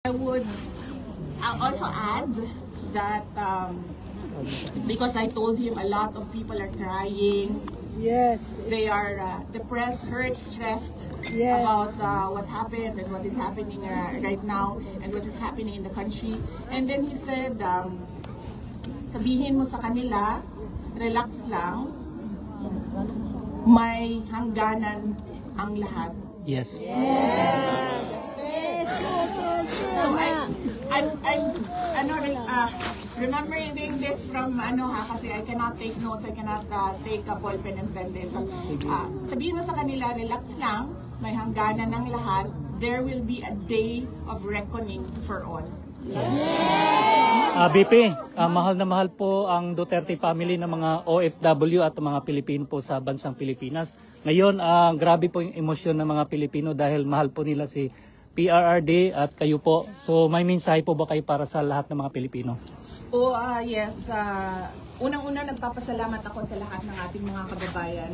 I would also add that because I told him a lot of people are crying. Yes. They are depressed, hurt, stressed about what happened and what is happening right now and what is happening in the country. And then he said, sabihin mo sa kanila, relax lang, may hangganan ang lahat. Yes. So I'm remembering this from kasi I cannot take notes, I cannot take a ball pen and pen. So sabihin mo sa kanila, relax lang, may hangganan ng lahat. There will be a day of reckoning for all. BP, mahal na mahal po ang Duterte family ng mga OFW at mga Pilipino po sa bansang Pilipinas. Ngayon, grabe po yung emosyon ng mga Pilipino dahil mahal po nila si PRRD at kayo po. So may mensahe po ba kayo para sa lahat ng mga Pilipino? Yes. Unang-una, nagpapasalamat ako sa lahat ng ating mga kababayan.